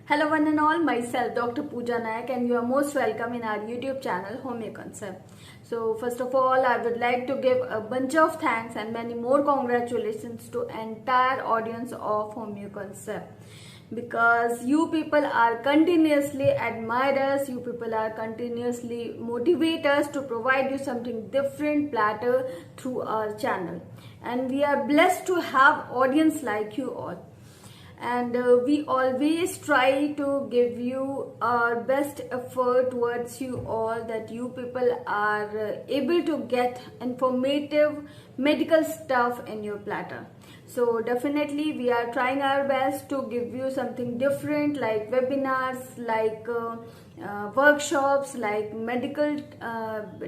Hello one and all, myself Dr. Pooja Nayak and you are most welcome in our YouTube channel Homeo Concept. So first of all, I would like to give a bunch of thanks and many more congratulations to entire audience of Homeo Concept, because you people are continuously admire us, you people are continuously motivate us to provide you something different platter through our channel, and we are blessed to have audience like you all. And we always try to give you our best effort towards you all, that you people are able to get informative medical stuff in your platter. So definitely we are trying our best to give you something different, like webinars, like workshops, like medical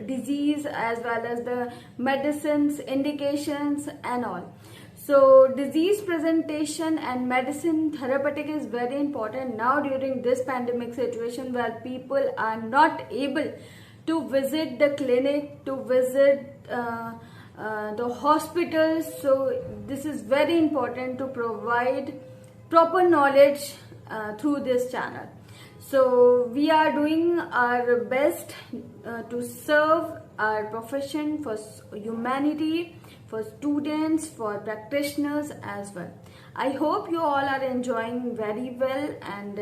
disease, as well as the medicines indications and all. So disease presentation and medicine therapeutic is very important now during this pandemic situation, where people are not able to visit the clinic, to visit the hospitals. So this is very important to provide proper knowledge through this channel. So we are doing our best to serve our profession, for humanity, for students, for practitioners as well. I hope you all are enjoying very well, and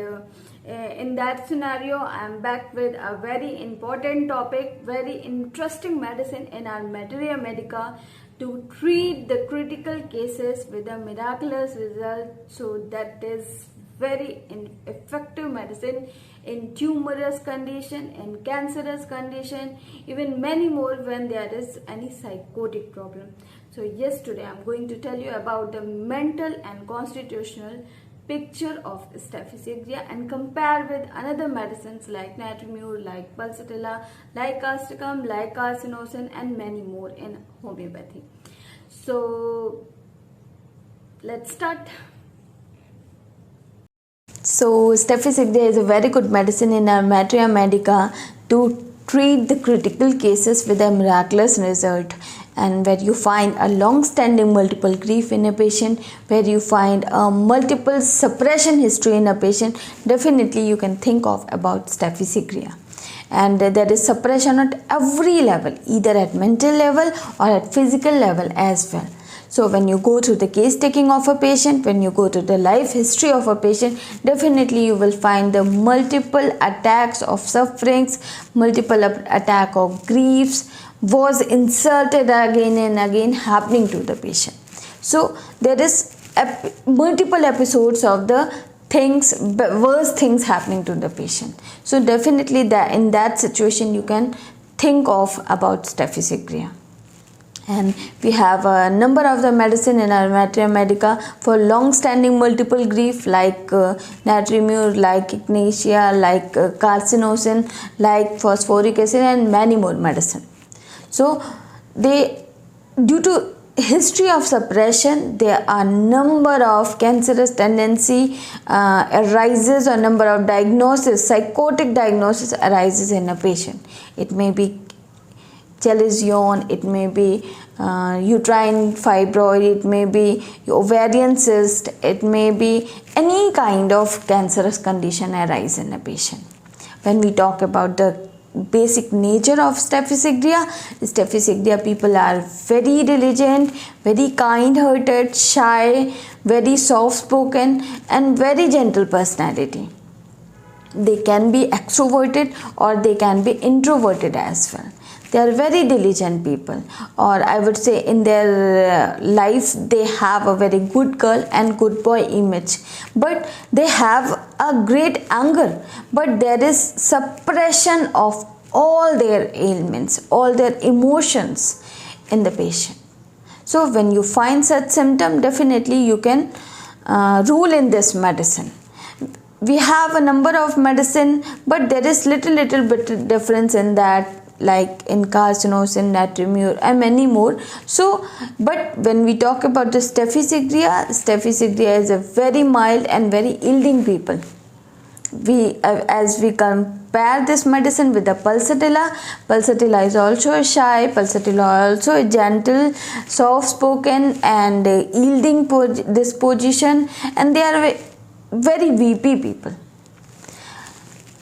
in that scenario I am back with a very important topic, very interesting medicine in our Materia Medica to treat the critical cases with a miraculous result. So that is very effective medicine in tumorous condition, in cancerous condition, even many more when there is any psychotic problem. So yes, today I'm going to tell you about the mental and constitutional picture of Staph aureus and compare with another medicines like Natriumur, like Pulsatilla, like Castricum, like Carcinosin, and many more in homeopathy. So let's start. So Staph aureus is a very good medicine in our Materia Medica to treat the critical cases with a miraculous result, and where you find a long-standing multiple grief in a patient, where you find a multiple suppression history in a patient, definitely you can think of about Staph aureus. And there is suppression at every level, either at mental level or at physical level as well. So when you go through the case taking of a patient, when you go to the life history of a patient, definitely you will find the multiple attacks of sufferings, multiple attack of griefs was inserted again and again happening to the patient. So there is multiple episodes of the things, worse things happening to the patient. So definitely that in that situation you can think of about Staph aureus. And we have a number of the medicine in our Materia Medica for long-standing multiple grief, like Natriumur, like Ignatia, like Carcinosin, like phosphoric acid, and many more medicine. So they, due to history of suppression, there are number of cancerous tendency arises, or number of diagnosis, psychotic diagnosis arises in a patient. It may be chalazion, it may be uterine fibroid, it may be ovarian cyst, it may be any kind of cancerous condition arise in a patient. When we talk about the basic nature of Staph aureus people are very diligent, very kind-hearted, shy, very soft-spoken, and very gentle personality. They can be extroverted or they can be introverted as well. They are very diligent people, or I would say in their life they have a very good girl and good boy image, but they have a great anger, but there is suppression of all their ailments, all their emotions in the patient. So when you find such symptom, definitely you can rule in this medicine. We have a number of medicine, but there is little bit difference in that, like in Carcinosin, Natriumur, and many more. So but when we talk about the Staph aureus is a very mild and very yielding people. As we compare this medicine with the Pulsatilla is also a shy, Pulsatilla also a gentle, soft spoken and yielding disposition, and they are very VP people.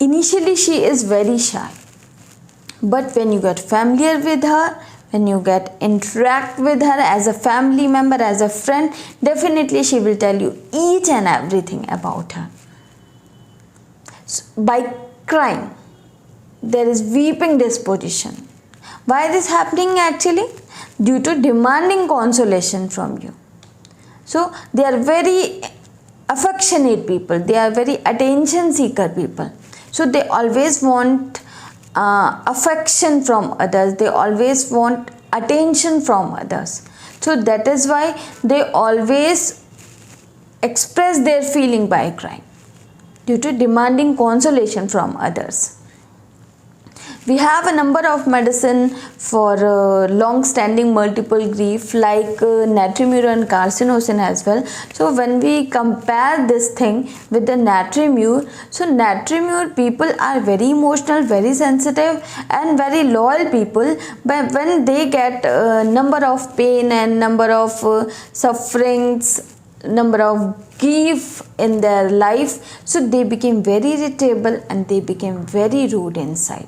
Initially she is very shy, but when you get familiar with her, when you get interact with her as a family member, as a friend, definitely she will tell you each and everything about her. So, by crying, there is weeping disposition. Why this happening actually? Due to demanding consolation from you. So they are very affectionate people, they are very attention seeker people. So they always want affection from others, they always want attention from others. So that is why they always express their feeling by crying, due to demanding consolation from others. We have a number of medicine for long-standing multiple grief like natriumur and carcinosin as well. So when we compare this thing with the natriumur, so natriumur people are very emotional, very sensitive and very loyal people, but when they get number of pain and number of sufferings, number of grief in their life, so they became very irritable and they became very rude inside.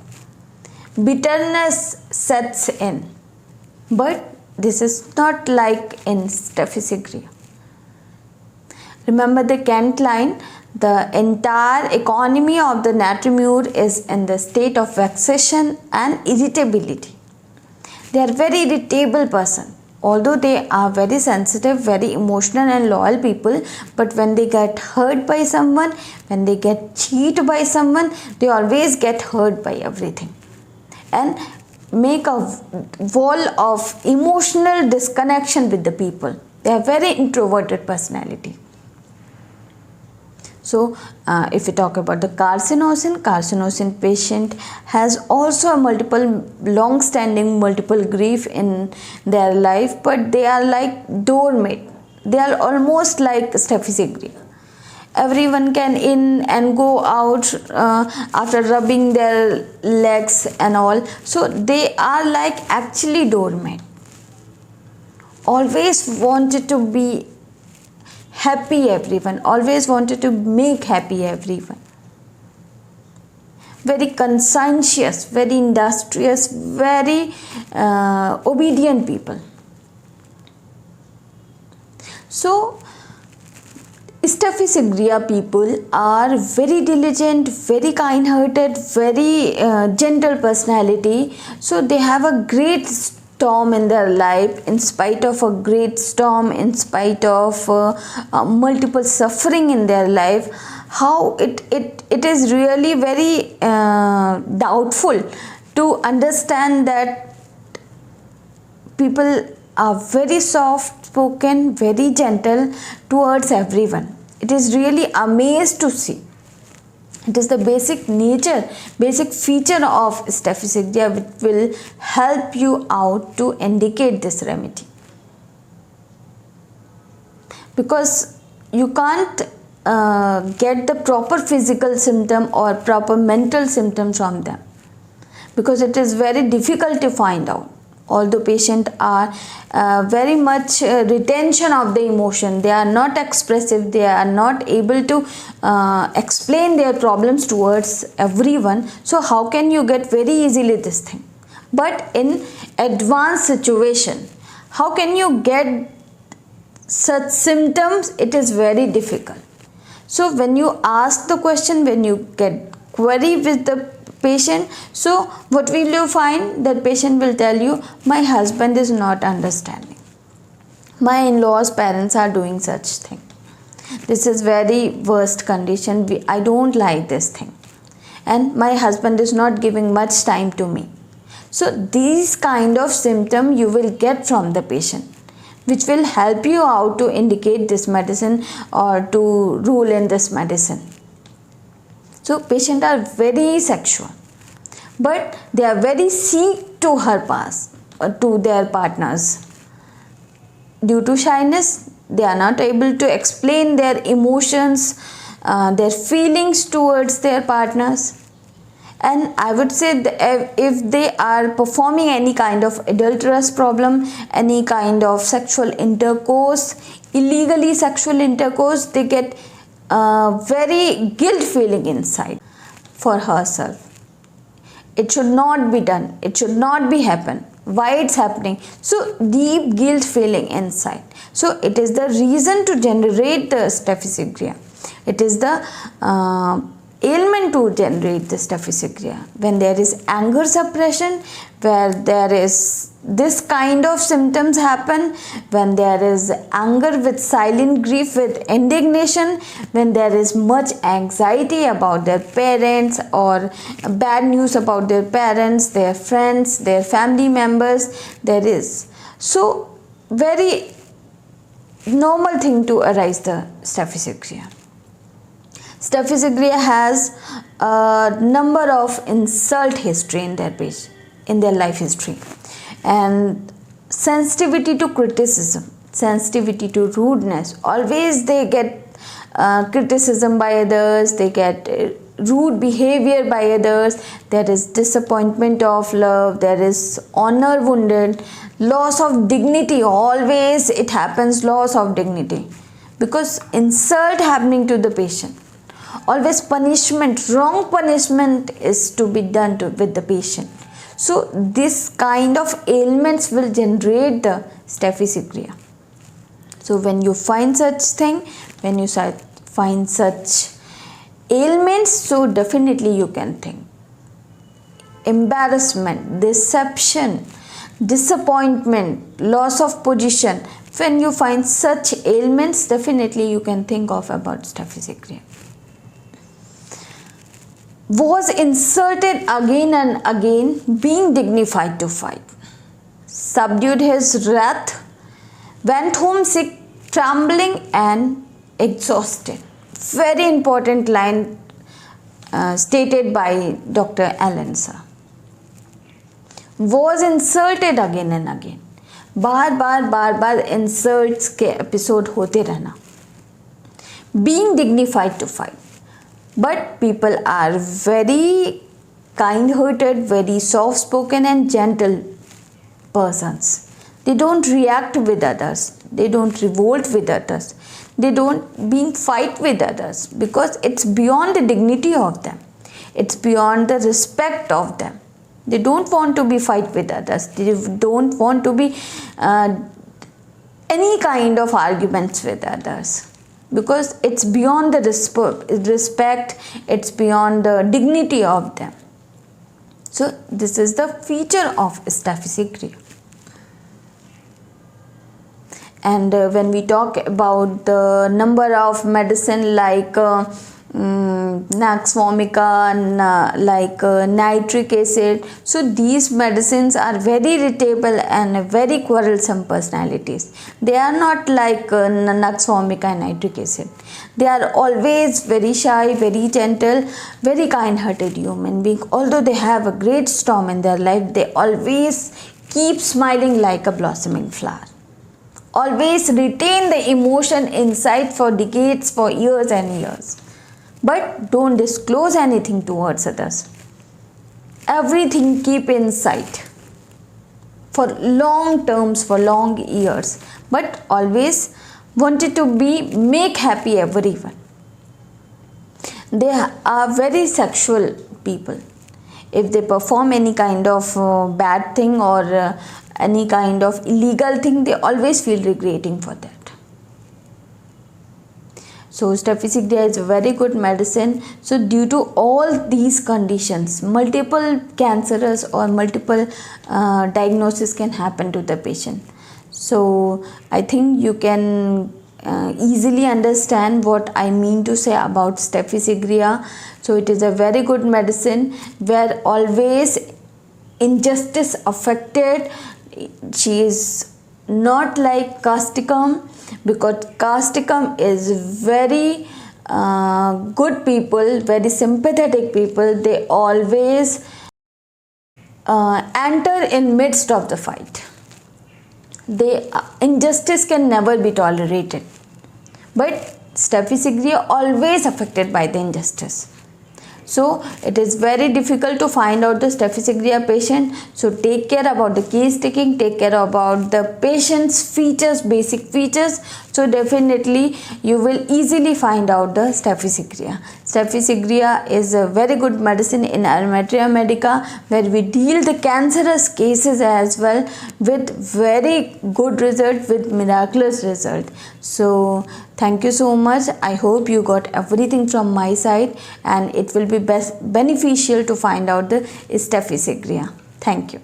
Bitterness sets in, but this is not like in Steffi Sigria. Remember the Kent line, the entire economy of the natriumur is in the state of vexation and irritability. They are very irritable person. Although they are very sensitive, very emotional and loyal people, but when they get hurt by someone, when they get cheated by someone, they always get hurt by everything and make a wall of emotional disconnection with the people. They are very introverted personality. So if we talk about the carcinosin patient has also a multiple long-standing multiple grief in their life, but they are like doormat. They are almost like Steffi Sigria. Everyone can in and go out after rubbing their legs and all. So they are like actually doormat. Always wanted to be happy everyone. Always wanted to make happy everyone. Very conscientious, very industrious, very obedient people. So Steffi Sigria people are very diligent, very kind-hearted, very gentle personality. So they have a great storm in their life. In spite of a great storm, in spite of multiple suffering in their life, how it is really very doubtful to understand that people are very soft spoken, very gentle towards everyone. It is really amazed to see. It is the basic nature, basic feature of Steffi Sigria which will help you out to indicate this remedy. Because you can't get the proper physical symptom or proper mental symptom from them, because it is very difficult to find out. Although patients are very much retention of the emotion, they are not expressive, they are not able to explain their problems towards everyone. So how can you get very easily this thing? But in advanced situation, how can you get such symptoms? It is very difficult. So when you ask the question, when you get query with the patient, so what will you find? That patient will tell you, my husband is not understanding, my in-laws parents are doing such thing, this is very worst condition, I don't like this thing, and my husband is not giving much time to me. So these kind of symptom you will get from the patient, which will help you out to indicate this medicine or to rule in this medicine. So patients are very sexual, but they are very seek to her pass to their partners. Due to shyness, they are not able to explain their emotions, their feelings towards their partners. And I would say if they are performing any kind of adulterous problem, any kind of sexual intercourse, illegally sexual intercourse, they get very guilt feeling inside. for herself. It should not be done. It should not be happen. Why it's happening? So deep guilt feeling inside. So it is the reason to generate the staphysagria. It is the ailment to generate the staphysagria. When there is anger suppression, where there is this kind of symptoms happen, when there is anger with silent grief, with indignation, when there is much anxiety about their parents or bad news about their parents, their friends, their family members, there is. So very normal thing to arise the staphysagria. Staphysagria has a number of insult history in their life history, and sensitivity to criticism, sensitivity to rudeness. Always they get criticism by others, they get rude behavior by others, there is disappointment of love, there is honor wounded, loss of dignity. Always it happens, loss of dignity, because insult happening to the patient. Always punishment, wrong punishment is to be done with the patient. So this kind of ailments will generate the staphysagria. So when you find such thing, when you find such ailments, so definitely you can think embarrassment, deception, disappointment, loss of position. When you find such ailments, definitely you can think of about staphysagria. Was insulted again and again, being dignified to fight. Subdued his wrath, went home sick, trembling and exhausted. Very important line stated by Dr. Alensa. Was insulted again and again. Bar insults के episode होते रहना. Being dignified to fight. But people are very kind-hearted, very soft-spoken and gentle persons. They don't react with others. They don't revolt with others. They don't fight with others, because it's beyond the dignity of them. It's beyond the respect of them. They don't want to be fight with others. They don't want to be any kind of arguments with others, because it's beyond the respect, it's beyond the dignity of them. So this is the feature of staphysagria. And when we talk about the number of medicine like Nux vomica, like nitric acid, so these medicines are very irritable and very quarrelsome personalities. They are not like Nux vomica and nitric acid. They are always very shy, very gentle, very kind-hearted human being. Although they have a great storm in their life, they always keep smiling like a blossoming flower. Always retain the emotion inside for decades, for years and years. But don't disclose anything towards others. Everything keep inside for long terms, for long years. But always wanted to make happy everyone. They are very sexual people. If they perform any kind of bad thing or any kind of illegal thing, they always feel regretting for that. So staphysagria is a very good medicine. So due to all these conditions, multiple cancerous or multiple diagnosis can happen to the patient. So I think you can easily understand what I mean to say about staphysagria. So it is a very good medicine where always injustice affected. She is not like causticum, because causticum is very good people, very sympathetic people. They always enter in midst of the fight. Injustice can never be tolerated, but staphysagria always affected by the injustice. So it is very difficult to find out the staphysagria patient. So take care about the case taking, take care about the patient's features, basic features, So definitely you will easily find out the Staphylococcus. Staphylococcus is a very good medicine in Armatria Medica, where we deal the cancerous cases as well with very good result, with miraculous result. So thank you so much. I hope you got everything from my side, and it will be beneficial to find out the Staphylococcus. Thank you.